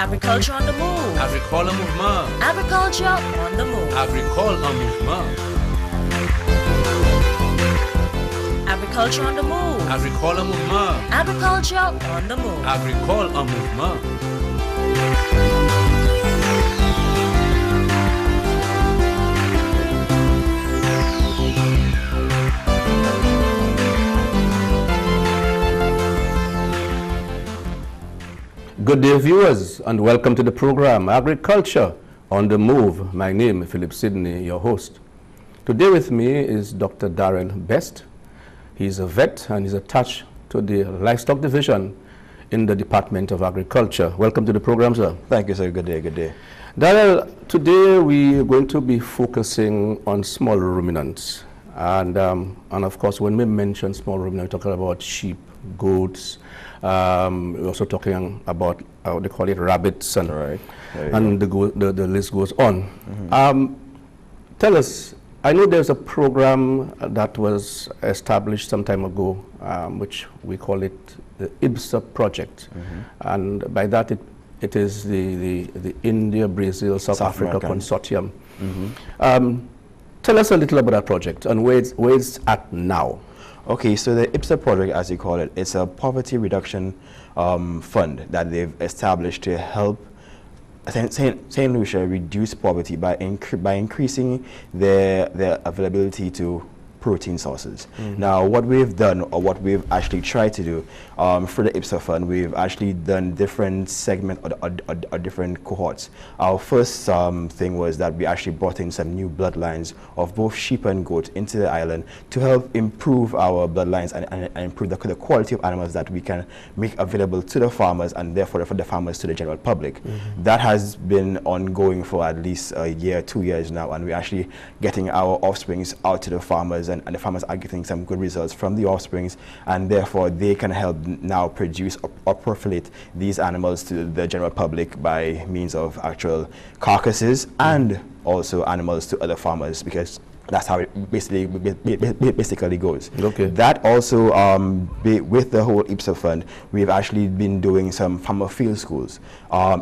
Agriculture on the move. Agricole mouvement. Agriculture on the move. Agricole en mouvement. Agriculture on the move. Agricole en mouvement. Agriculture on the move. Agricole en mouvement. Good day, viewers, and welcome to the program Agriculture on the Move. My name is Phillip Sydney, your host. Today with me is Dr. Daryl Best. He's a vet and he's attached to the Livestock Division in the Department of Agriculture. Welcome to the program, sir. Thank you, sir. Good day, good day. Daryl, today we're going to be focusing on small ruminants. And of course, when we mention small ruminants, we're talking about sheep, goats. We're also talking about, they call it rabbits, and, Right. and the list goes on. Tell us, I know there's a program that was established some time ago, which we call it the IBSA project. And by that, it is the India, Brazil, South Africa Consortium. Tell us a little about that project and where it's at now. Okay, so the IBSA project, as you call it, it's a poverty reduction fund that they've established to help St. Lucia reduce poverty by increasing their availability to protein sources. Now, what we've done, or what we've actually tried to do for the IBSA fund, we've actually done different segments or different cohorts. Our first thing was that we actually brought in some new bloodlines of both sheep and goat into the island to help improve our bloodlines and improve the quality of animals that we can make available to the farmers, and therefore for the farmers to the general public. That has been ongoing for at least a year, 2 years now, and we're actually getting our offsprings out to the farmers, and the farmers are getting some good results from the offsprings, and therefore they can help now produce or profilate these animals to the general public by means of actual carcasses and also animals to other farmers, because that's how it basically goes. Okay. That also, with the whole IBSA fund, we've actually been doing some farmer field schools.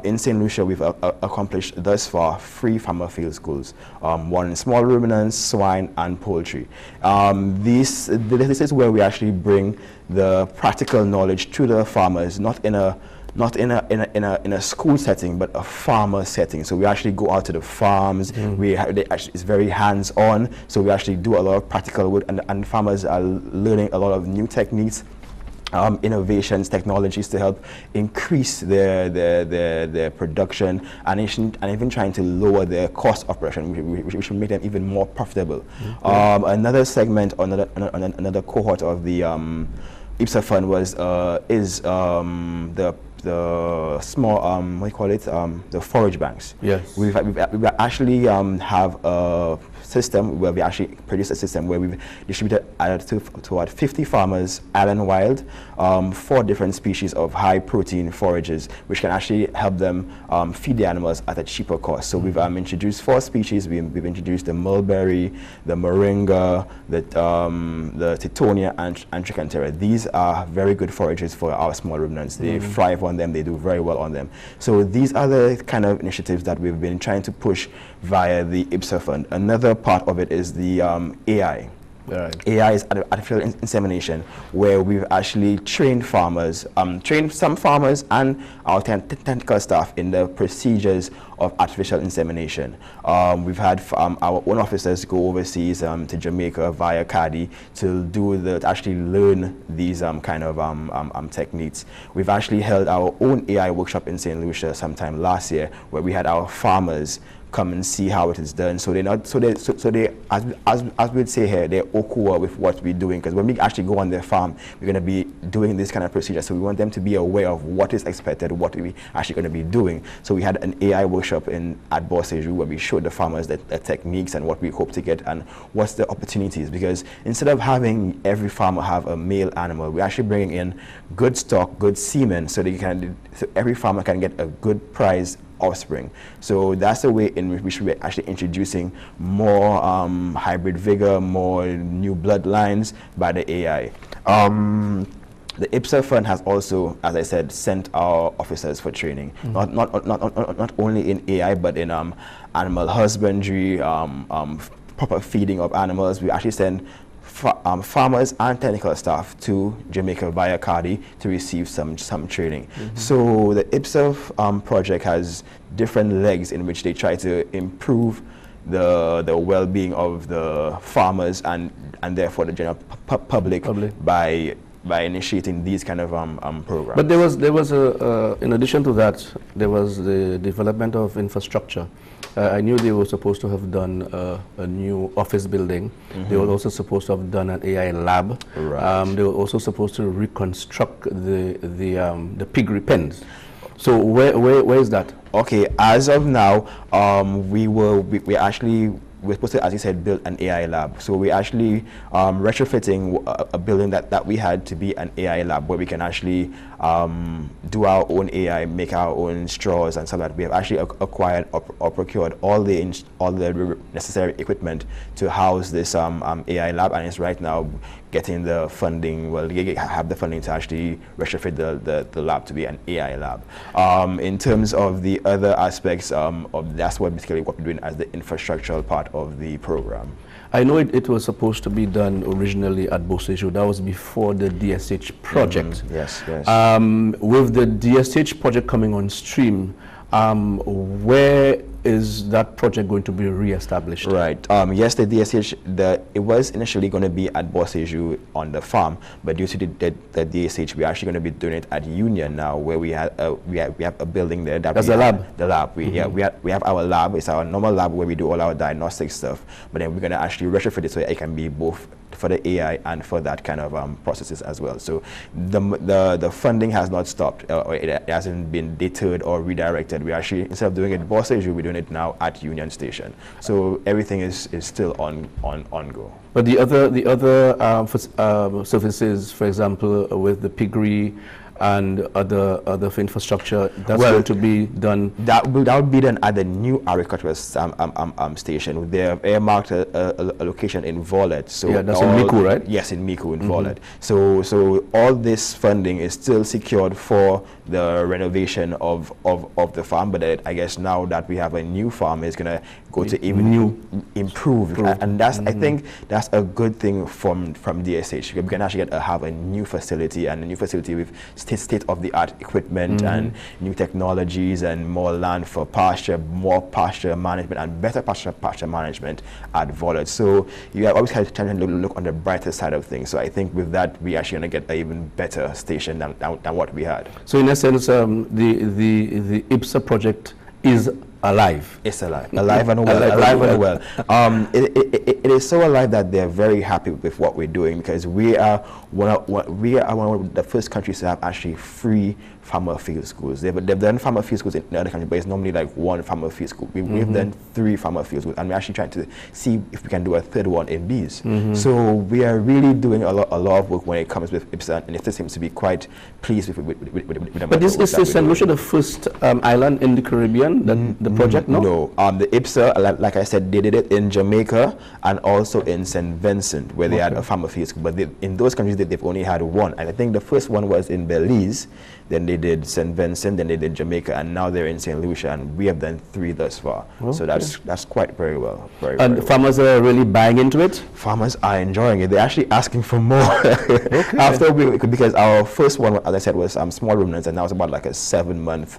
In St. Lucia, we've accomplished thus far 3 farmer field schools, one in small ruminants, swine, and poultry. This is where we actually bring the practical knowledge to the farmers, not in a school setting, but a farmer setting. So we actually go out to the farms. It's very hands-on. So we actually do a lot of practical work, and farmers are learning a lot of new techniques, innovations, technologies to help increase their production, and even trying to lower their cost of production, which will make them even more profitable. Another segment, another cohort of the IBSA fund is the small, the forage banks. Yes. We actually have a system where we actually produce a system where we've distributed to about 50 farmers island-wide 4 different species of high-protein forages, which can actually help them feed the animals at a cheaper cost. So we've introduced 4 species. We've introduced the mulberry, the moringa, the titonia, and tricantera. These are very good forages for our small ruminants. They thrive on them. They do very well on them. So these are the kind of initiatives that we've been trying to push via the IBSA fund. Another part of it is the AI. Right. AI is artificial insemination, where we've actually trained farmers, trained some farmers and our technical staff in the procedures of artificial insemination. We've had our own officers go overseas to Jamaica via CADI to actually learn these kind of techniques. We've actually held our own AI workshop in St. Lucia sometime last year, where we had our farmers come and see how it is done. So they as we'd say here, they're okua with what we're doing, because when we actually go on their farm, we're going to be doing this kind of procedure. So we want them to be aware of what is expected, what we're actually going to be doing. So we had an AI workshop at Borseju where we showed the farmers the techniques and what we hope to get and what's the opportunities, because instead of having every farmer have a male animal, we're actually bringing in good stock, good semen, so every farmer can get a good prize offspring. So that's the way in which we're actually introducing more hybrid vigor, more new bloodlines by the AI. The IPSA fund has also, as I said, sent our officers for training, not only in AI, but in animal husbandry, proper feeding of animals. We actually send farmers and technical staff to Jamaica via Cardi to receive some training. So the IPSA project has different legs in which they try to improve the well-being of the farmers and therefore the general public by initiating these kind of programs. But there was in addition to that, there was the development of infrastructure. I knew they were supposed to have done a new office building. They were also supposed to have done an AI lab. Right. They were also supposed to reconstruct the piggery pens. So where is that? Okay, as of now, we're supposed to, as you said, build an AI lab. So we're actually retrofitting a building that we had to be an AI lab where we can actually do our own AI, make our own straws and stuff like that. We have actually acquired or procured all the necessary equipment to house this AI lab, and it's right now getting the funding, have the funding to actually retrofit the lab to be an AI lab. In terms of the other aspects, that's basically what we're doing as the infrastructural part of the program. I know it was supposed to be done originally at Bosejo. That was before the DSH project. Yes. With the DSH project coming on stream, where is that project going to be re-established? Right. Yes, the DSH, it was initially going to be at Bosejo on the farm, but due to the DSH, we're actually going to be doing it at Union now, where we have a building there. That's the lab? The lab. We have our lab. It's our normal lab where we do all our diagnostic stuff, but then we're going to actually retrofit it so it can be both for the AI and for that kind of processes as well. So the funding has not stopped, or it hasn't been deterred or redirected. We actually, instead of doing it at Bosejo, we're doing it now at Union Station. So everything is still on go. But the other services, for example, with the piggery and other infrastructure, that's going to be done. That would be done at the new agricultural station. They have earmarked a location in Volet. So yeah, that's in Miku, right? Yes, in Miku, in Volet. So all this funding is still secured for the renovation of the farm, but I guess now that we have a new farm, it's going to go to even improve. And that's I think that's a good thing from DSH. We can actually have a new facility, and a new facility with state-of-the-art equipment and new technologies and more land for pasture, more pasture management and better pasture management at Volet. So you always have to look on the brighter side of things. So I think with that, we actually going to get an even better station than what we had. So in a sense, the IPSA project is alive. It's alive and well. It is so alive that they're very happy with what we're doing, because we are one of the first countries to have actually free farmer field schools. They've done farmer field schools in other countries, but it's normally like one farmer field school. We've done 3 farmer field schools, and we're actually trying to see if we can do a 3rd one in Bees. So we are really doing a lot of work when it comes with IPSA, and it seems to be quite pleased with the. But is St. Lucia the first island in the Caribbean that the project? No. The IPSA, like I said, they did it in Jamaica and also in St. Vincent, where they had a farmer field school. But in those countries, they've only had one, and I think the first one was in Belize. Then they did St. Vincent, then they did Jamaica, and now they're in St. Lucia, and we have done 3 thus far. Okay. So that's quite very well. And farmers are really buying into it? Farmers are enjoying it. They're actually asking for more. Because our first one, as I said, was Small Ruminants, and that was about like a 7-month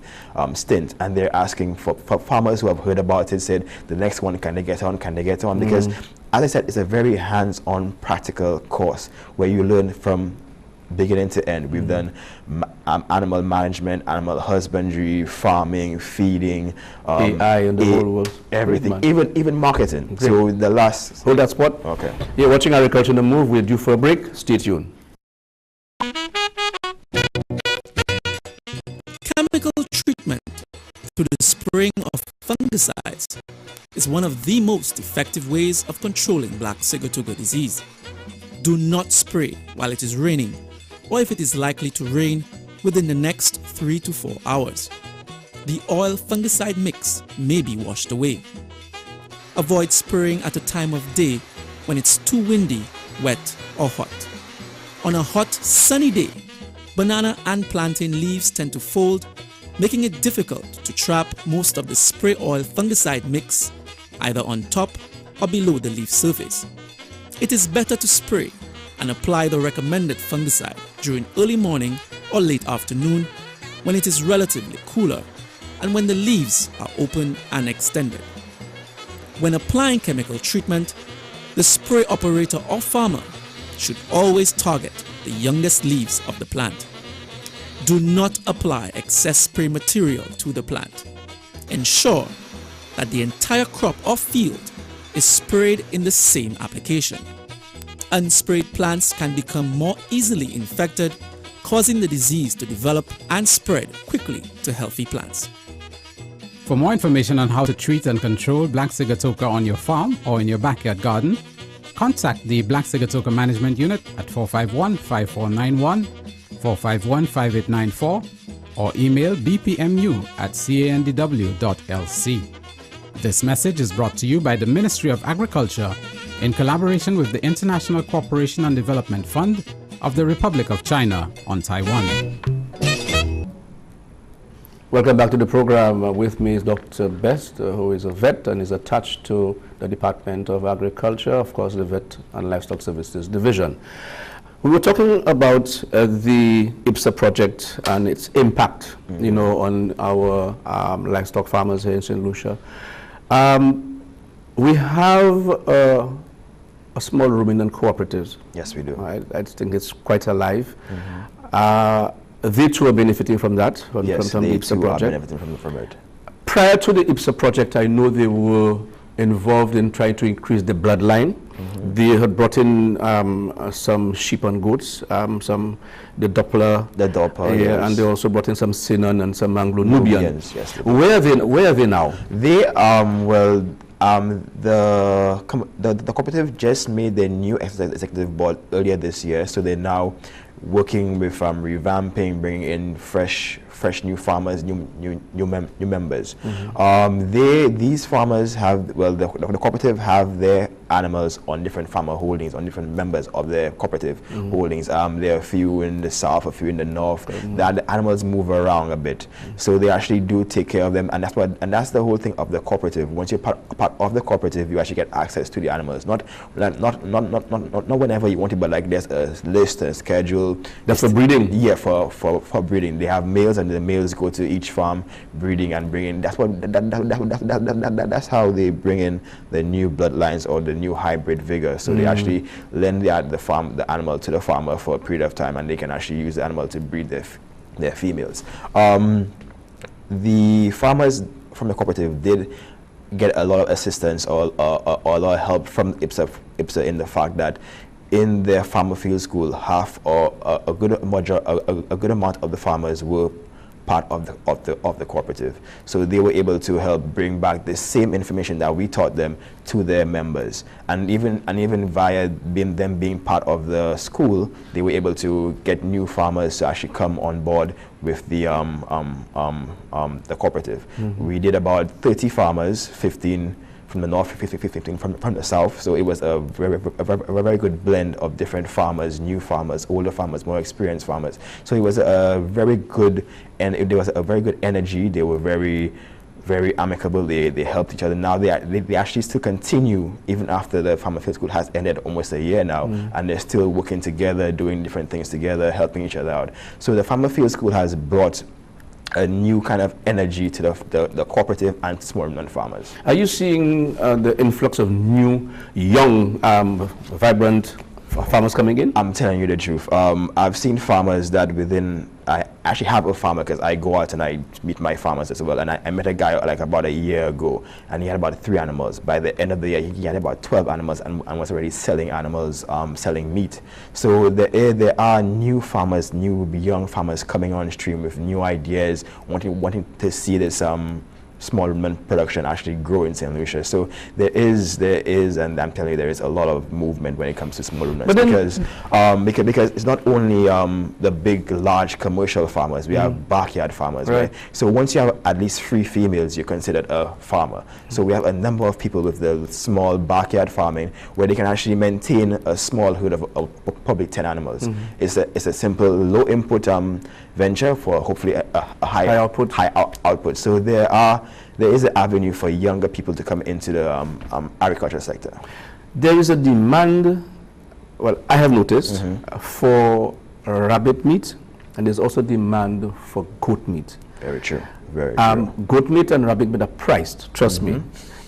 stint, and they're asking for farmers who have heard about it, said the next one, can they get on? Because as I said, it's a very hands-on practical course where you learn from beginning to end. We've done animal management, animal husbandry, farming, feeding, AI and the whole world. Everything, even marketing. Great. So the last... Hold that spot. Okay. You're watching Agriculture on the Move. We're due for a break. Stay tuned. Chemical treatment through the spraying of fungicides is one of the most effective ways of controlling black sigatoka disease. Do not spray while it is raining, or if it is likely to rain within the next 3 to 4 hours. The oil fungicide mix may be washed away. Avoid spraying at a time of day when it's too windy, wet, or hot. On a hot, sunny day, banana and plantain leaves tend to fold, making it difficult to trap most of the spray oil fungicide mix either on top or below the leaf surface. It is better to spray and apply the recommended fungicide during early morning or late afternoon when it is relatively cooler and when the leaves are open and extended. When applying chemical treatment, the spray operator or farmer should always target the youngest leaves of the plant. Do not apply excess spray material to the plant. Ensure that the entire crop or field is sprayed in the same application. Unsprayed plants can become more easily infected, causing the disease to develop and spread quickly to healthy plants. For more information on how to treat and control black sigatoka on your farm or in your backyard garden, contact the Black Sigatoka Management Unit at 451-5491, 451-5894, or email bpmu@candw.lc. This message is brought to you by the Ministry of Agriculture in collaboration with the International Cooperation and Development Fund of the Republic of China on Taiwan. Welcome back to the program. With me is Dr. Best, who is a vet and is attached to the Department of Agriculture, of course, the Vet and Livestock Services Division. We were talking about the IPSA project and its impact, you know, on our livestock farmers here in St. Lucia. We have a small ruminant cooperatives. Yes, we do. Right? I think it's quite alive. They too are benefiting from that, from the IPSA project. Are benefiting from it. Prior to the IPSA project, I know they were involved in trying to increase the bloodline. They had brought in some sheep and goats, the Doppler, yes. And they also brought in some Sinon and some Anglo-Nubian. Yes, where are they now? They the cooperative just made their new executive board earlier this year, so they're now working with revamping, bringing in fresh new farmers, new members. These farmers have, the cooperative have their animals on different farmer holdings, on different members of their cooperative holdings. There are a few in the south, a few in the north. The animals move around a bit, so they actually do take care of them, and that's the whole thing of the cooperative. Once you're part of the cooperative, you actually get access to the animals. Not whenever you want it, but like there's a list, a schedule. That's for breeding. Yeah, for breeding. They have males, and the males go to each farm breeding and bring in. That's how they bring in the new bloodlines or the new hybrid vigor. So they actually lend the animal to the farmer for a period of time, and they can actually use the animal to breed their females. The farmers from the cooperative did get a lot of assistance or a lot of help from IPSA in the fact that in their farmer field school, half or a good amount of the farmers were part of the cooperative. So they were able to help bring back the same information that we taught them to their members, and even via them being part of the school, they were able to get new farmers to actually come on board with the cooperative. We did about 30 farmers, 15 from the north, 15 from the south. So it was a very good blend of different farmers, new farmers, older farmers, more experienced farmers. So it was a very good, and there was a very good energy. They were very amicable. They helped each other. Now they actually still continue even after the farmer field school has ended almost a year now, and they're still working together, doing different things together, helping each other out. So the farmer field school has brought a new kind of energy to the cooperative and small ruminant farmers. Are you seeing the influx of new, young, vibrant farmers coming in? I'm telling you the truth. I've seen farmers that I actually have a farmer, because I go out and I meet my farmers as well, and I met a guy like about a year ago, and he had about 3 animals. By the end of the year, he had about 12 animals and was already selling animals, selling meat. So there are new farmers, new young farmers coming on stream with new ideas, wanting to see this small ruminant production actually grow in St. Lucia. So there is, and I'm telling you, there is a lot of movement when it comes to small ruminants, because it's not only the big, large commercial farmers. We have backyard farmers, right? So once you have at least 3 females, you're considered a farmer. So we have a number of people with the small backyard farming where they can actually maintain a small herd of probably 10 animals. It's a simple, low input venture for hopefully a high output. So there is an avenue for younger people to come into the agriculture sector. There is a demand, well, I have noticed, for rabbit meat, and there's also demand for goat meat. Very true. Very true. Goat meat and rabbit meat are priced, trust me.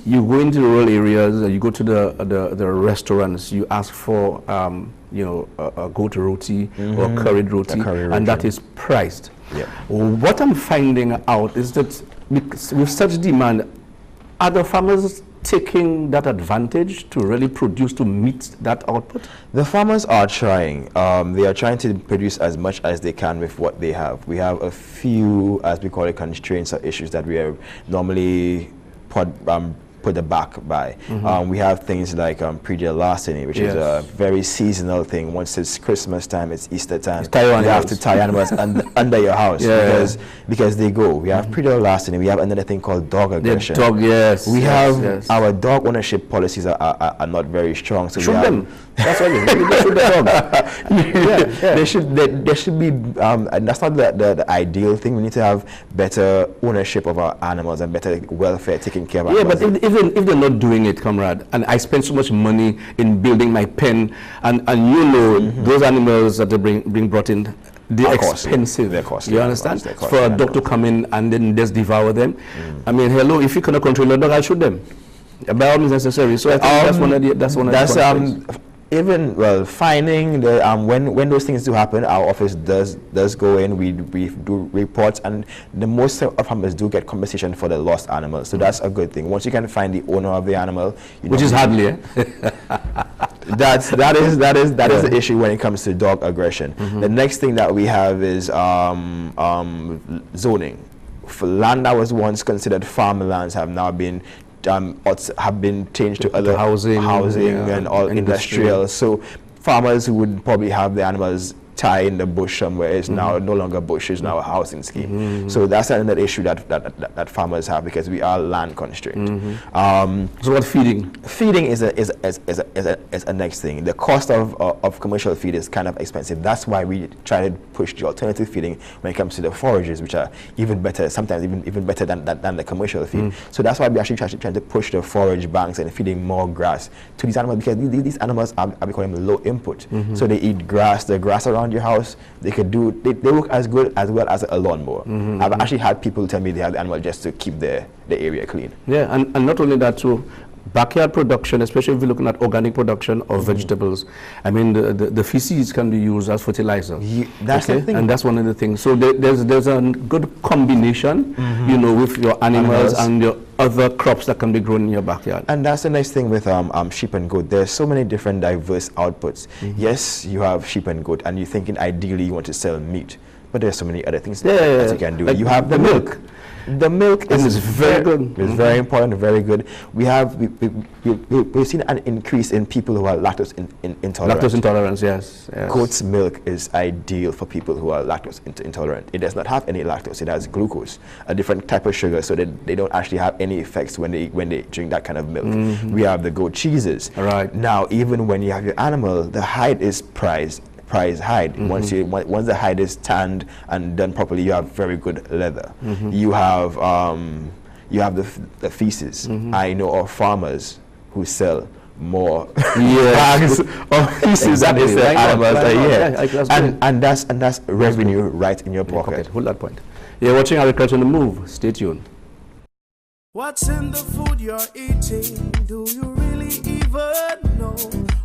You go into rural areas, you go to the restaurants, you ask for a goat roti or curried roti, and that is priced. What I'm finding out is that with such demand, are the farmers taking that advantage to really produce, to meet that output? The farmers are trying. They are trying to produce as much as they can with what they have. We have a few, as we call it, constraints or issues that we are normally put the back by. We have things like predial larceny, which is a very seasonal thing. Once it's Christmas time, it's Easter time, you have to tie animals under your house because they go. We have predial larceny. We have another thing called dog aggression. We have our dog ownership policies are not very strong. So shoot them. That's why they shoot the dog. There should be, and that's not the ideal thing. We need to have better ownership of our animals and better welfare, taking care of our animals. But even if they're not doing it, comrade, and I spend so much money in building my pen, and those animals that they bring brought in, they're expensive. They're costly. You understand? For a dog to come in and then just devour them. I mean, hello, if you cannot control your dog, I'll shoot them. By all means necessary. So I think that's one of the even fining the when those things do happen, our office does go in. We do reports, and the most of farmers do get compensation for the lost animals. So that's a good thing. Once you can find the owner of the animal, which is hardly. that is the issue when it comes to dog aggression. The next thing that we have is zoning. For land that was once considered farmlands have now been changed to other housing and all industrial. So farmers who would probably have the animals tie in the bush somewhere is now no longer bush, is now a housing scheme. So that's another issue that farmers have because we are land constrained. So what feeding? Feeding is a next thing. The cost of commercial feed is kind of expensive. That's why we try to push the alternative feeding when it comes to the forages, which are even better, sometimes even better than the commercial feed. So that's why we actually trying to push the forage banks and feeding more grass to these animals, because these animals are becoming low input. So they eat grass, the grass around your house, they work as well as a lawnmower. I've actually had people tell me they have the animal just to keep the area clean. Yeah, and not only that too, backyard production, especially if you're looking at organic production of vegetables, I mean the feces can be used as fertilizer. That's the thing. And that's one of the things. So there's a good combination, with your animals and your other crops that can be grown in your backyard. And that's the nice thing with sheep and goat. There's so many different diverse outputs. Yes, you have sheep and goat, and you're thinking ideally you want to sell meat, but there's so many other things that you can do. Like you have the milk. The milk is very good. It's very important, very good. We've seen an increase in people who are lactose intolerant. Lactose intolerance, yes. Goat's milk is ideal for people who are lactose intolerant. It does not have any lactose. It has glucose, a different type of sugar, so that they don't actually have any effects when they drink that kind of milk. We have the goat cheeses. Right. Now, even when you have your animal, the hide is prize hide. Once the hide is tanned and done properly, you have very good leather. You have the feces. I know of farmers who sell more bags of feces than they sell animals a year. And that's revenue right in your pocket. Hold that point. You're watching Agriculture on the Move. Stay tuned. What's in the food you're eating? Do you really even know?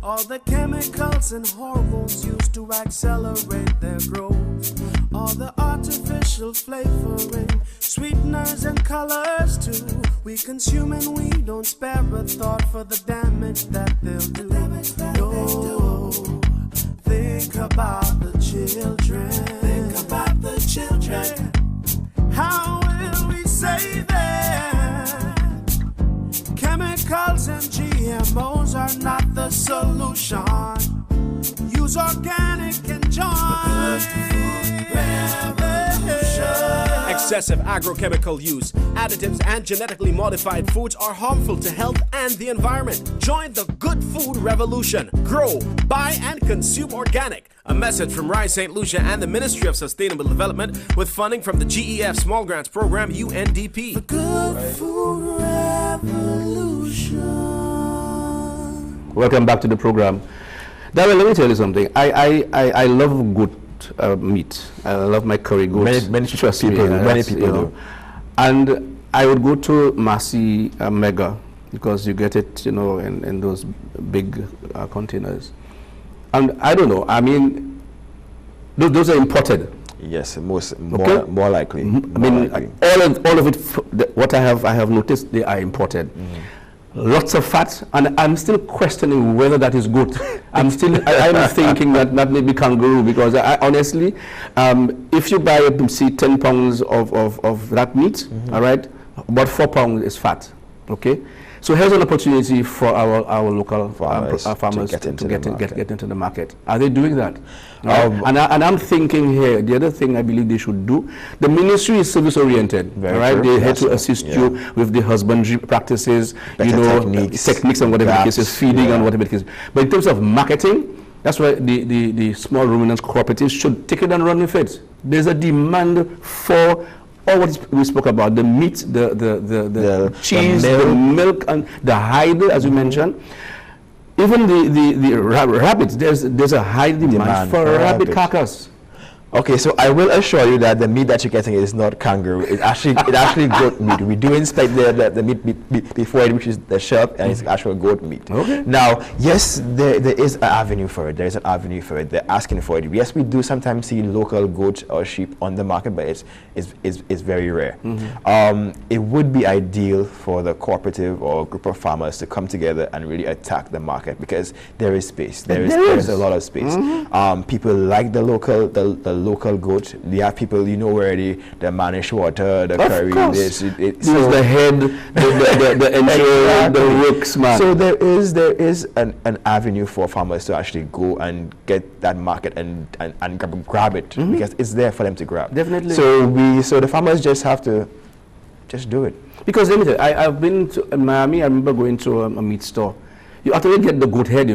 All the chemicals and hormones used to accelerate their growth. All the artificial flavoring, sweeteners and colors too. We consume and we don't spare a thought for the damage that they'll do. No, think about the children. Think about the children. How will we save them? Excessive agrochemical use, additives, and genetically modified foods are harmful to health and the environment. Join the good food revolution. Grow, buy, and consume organic. A message from Rise St. Lucia and the Ministry of Sustainable Development with funding from the GEF Small Grants Program, UNDP. The good food revolution. Welcome back to the program. Daryl, let me tell you something. I love goat meat. I love my curry goats. Many people do. And I would go to Massy Mega because you get it, in those big containers. And I don't know. I mean, those are imported. Yes, more likely. I mean, all of it. What I have noticed, they are imported. Lots of fat, and I'm still questioning whether that is good. I'm thinking that may be kangaroo, because I honestly, if you buy 10 pounds of that meat, all right, about 4 pounds is fat. Okay, so here's an opportunity for our local farmers to get into the market. Are they doing that? And I'm thinking here, the other thing I believe they should do, the ministry is service oriented, right? They have to assist you with the husbandry practices, techniques and whatever the case is, feeding and whatever the case is. But in terms of marketing, that's why the small ruminants cooperatives should take it and run with it. There's a demand for all what we spoke about, the meat, the cheese, the milk, and the hide, as you mentioned. Even the rabbits, there's a high demand for rabbit carcass. Okay, so I will assure you that the meat that you're getting is not kangaroo. It's actually goat meat. We do inspect the meat before it reaches the shelf, and it's actual goat meat. Okay. Now, yes, there is an avenue for it. There is an avenue for it. They're asking for it. Yes, we do sometimes see local goat or sheep on the market, but it's very rare. It would be ideal for the cooperative or group of farmers to come together and really attack the market, because there is space. There is a lot of space. People like the local goat. They have people, already, the manish water, the curry, so the head, the entrail, the rooks, man. So there is an avenue for farmers to actually go and get that market and grab it, because it's there for them to grab. Definitely. So the farmers just have to just do it. Because let me tell you, I've been to Miami. I remember going to a meat store. You actually get the goat head,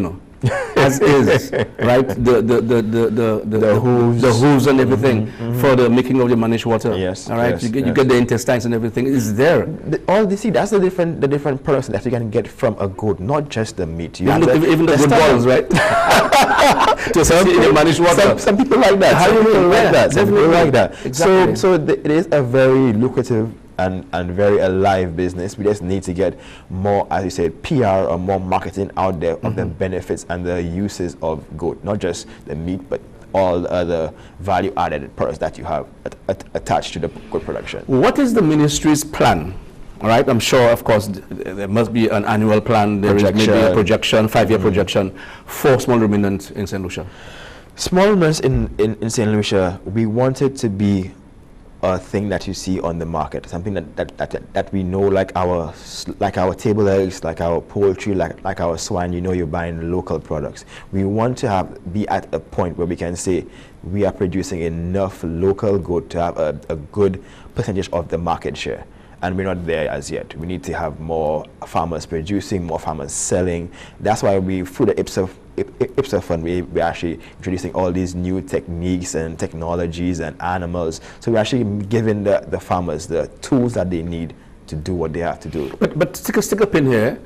as is, right? The hooves and everything for the making of the manish water. Yes. All right. You get the intestines and everything. It's there. That's the different products that you can get from a goat, not just the meat. Even the good balls, right? To some in the manish water. Some people like that. Some people like that. Definitely like that. Exactly. So it is a very lucrative and very alive business. We just need to get more, as you said, PR or more marketing out there of the benefits and the uses of goat, not just the meat, but all the other value-added products that you have attached to the goat production. What is the ministry's plan? All right, I'm sure, of course, there must be an annual plan. There is maybe a projection, 5-year projection for small ruminants in St. Lucia. Small ruminants in St. Lucia, we want it to be a thing that you see on the market, something that we know, like our table eggs, like our poultry, like our swine. You're buying local products. We want to be at a point where we can say we are producing enough local goat to have a good percentage of the market share. And we're not there as yet. We need to have more farmers producing, more farmers selling. That's why through the IPSA fund, we're actually introducing all these new techniques and technologies and animals. So we're actually giving the farmers the tools that they need to do what they have to do. But stick a pin here.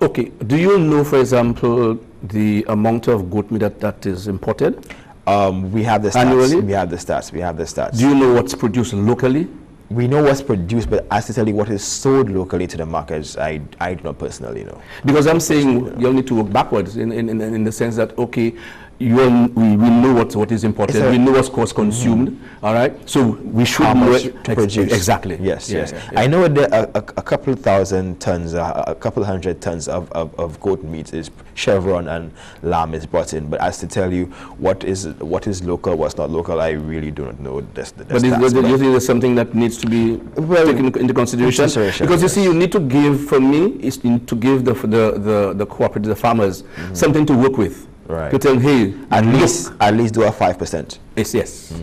Okay, do you know, for example, the amount of goat meat that is imported? We have the stats. Annually? We have the stats. Do you know what's produced locally? We know what's produced, but as to tell you what is sold locally to the markets, I do not personally know. Because I'm saying you'll need to work backwards in the sense that, okay, we know what is imported, we know what's consumed, all right? So we should know it produced. Exactly. Yes. I know there are a couple thousand tons, a couple hundred tons of goat meat is chevron and lamb is brought in, but as to tell you what is local, what's not local, I really do not know. Do you think there's something that needs to be taken into consideration? Because you see, you need to give, for me, is to give the cooperative, the farmers, something to work with. Right. To tell, hey, At least do a 5%. yes.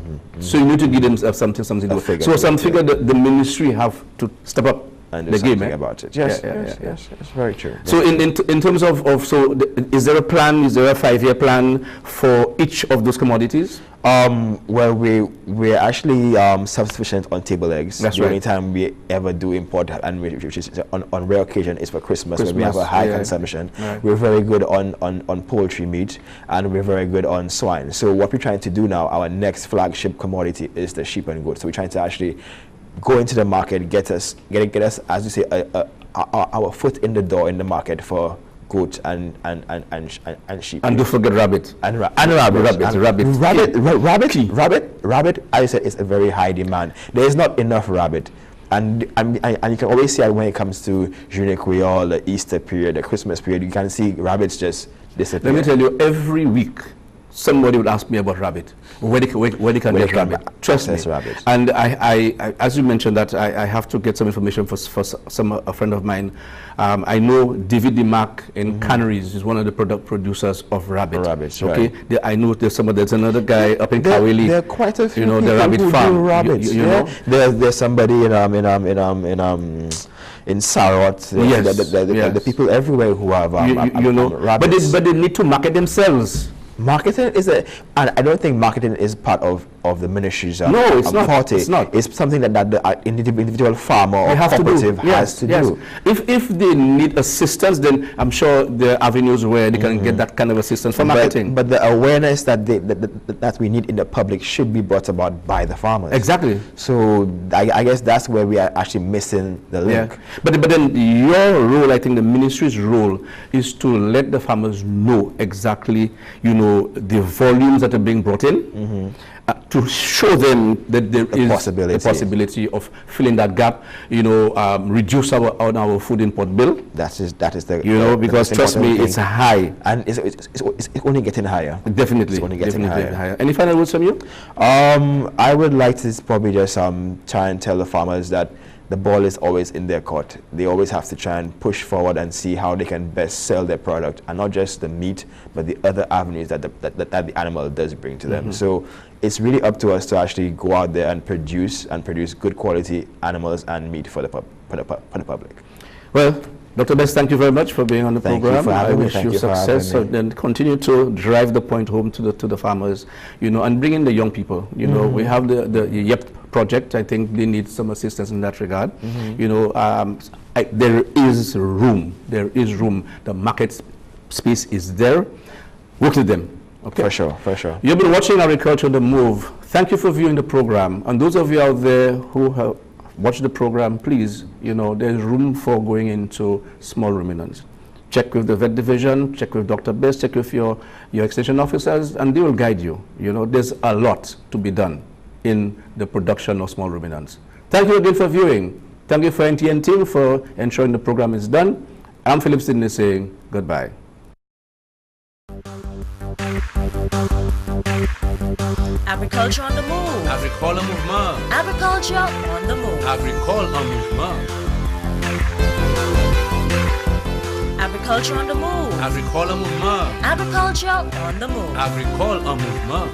So you need to give them something to do. figure So to some it, figure that the ministry have to step up And do the game. something about it. Yes, yes, it's very true. So in terms of is there a plan? Is there a 5-year plan for each of those commodities? Well, we're actually self-sufficient on table eggs. That's the right. only time we ever do import, and which is on rare occasion, is for Christmas where we have a high consumption. Right. We're very good on poultry meat, and we're very good on swine. So what we're trying to do now, our next flagship commodity is the sheep and goat. So we're trying to actually go into the market, get us, as you say, our foot in the door in the market for goat and sheep. And don't forget rabbit. And rabbit. Rabbit, I said, is a very high demand. There is not enough rabbit. And you can always see it when it comes to Journée Creole, the Easter period, the Christmas period. You can see rabbits just disappear. Let me tell you, every week somebody would ask me about rabbit, where they can get rabbit. Trust me. Rabbit. And I, as you mentioned, that I have to get some information for a friend of mine. I know David DeMarc in Canaries is one of the product producers of rabbit. Rabbits, okay. right. I know there's another guy up in Kaweli. There are quite a few the people rabbit who farm. do rabbits. You know? There's somebody in Sarot. Yes, The people everywhere who have rabbits. But they need to market themselves. Marketing and I don't think marketing is part of the ministry's no, it's not. forte. It's not. It's something that the individual farmer or have cooperative to do. has to do. If they need assistance, then I'm sure there are avenues where they can get that kind of assistance for marketing. But the awareness that we need in the public should be brought about by the farmers. Exactly. So I guess that's where we are actually missing the link. Yeah. But then your role, I think the ministry's role, is to let the farmers know exactly, the volumes that are being brought in, to show them that there is a possibility of filling that gap, reduce our food import bill. That is the because trust me, thing. it's high, and it's only getting higher. Definitely, it's only getting higher. Any final words from you? I would like to probably just try and tell the farmers that the ball is always in their court. They always have to try and push forward and see how they can best sell their product, and not just the meat, but the other avenues that the animal does bring to them. So it's really up to us to actually go out there and produce good quality animals and meat for the public. Well, Dr. Best, thank you very much for being on the program. You for having me. I wish you success, and continue to drive the point home to the farmers, and bring in the young people. We have the YEP project. I think they need some assistance in that regard. There is room. The market space is there. Work with them. Okay. For sure. You've been watching Agriculture on the Move. Thank you for viewing the program. And those of you out there who have watched the program, please, there's room for going into small ruminants. Check with the vet division, check with Dr. Best, check with your extension officers, and they will guide you. There's a lot to be done in the production of small ruminants. Thank you again for viewing. Thank you for NTN team for ensuring the program is done. I'm Phillip Sydney saying goodbye. Agriculture on the move. Agricole en mouvement. Agriculture on the move. Agricole en mouvement. Agriculture on the move. Agricole en mouvement. Agriculture on the move. Agricole en mouvement.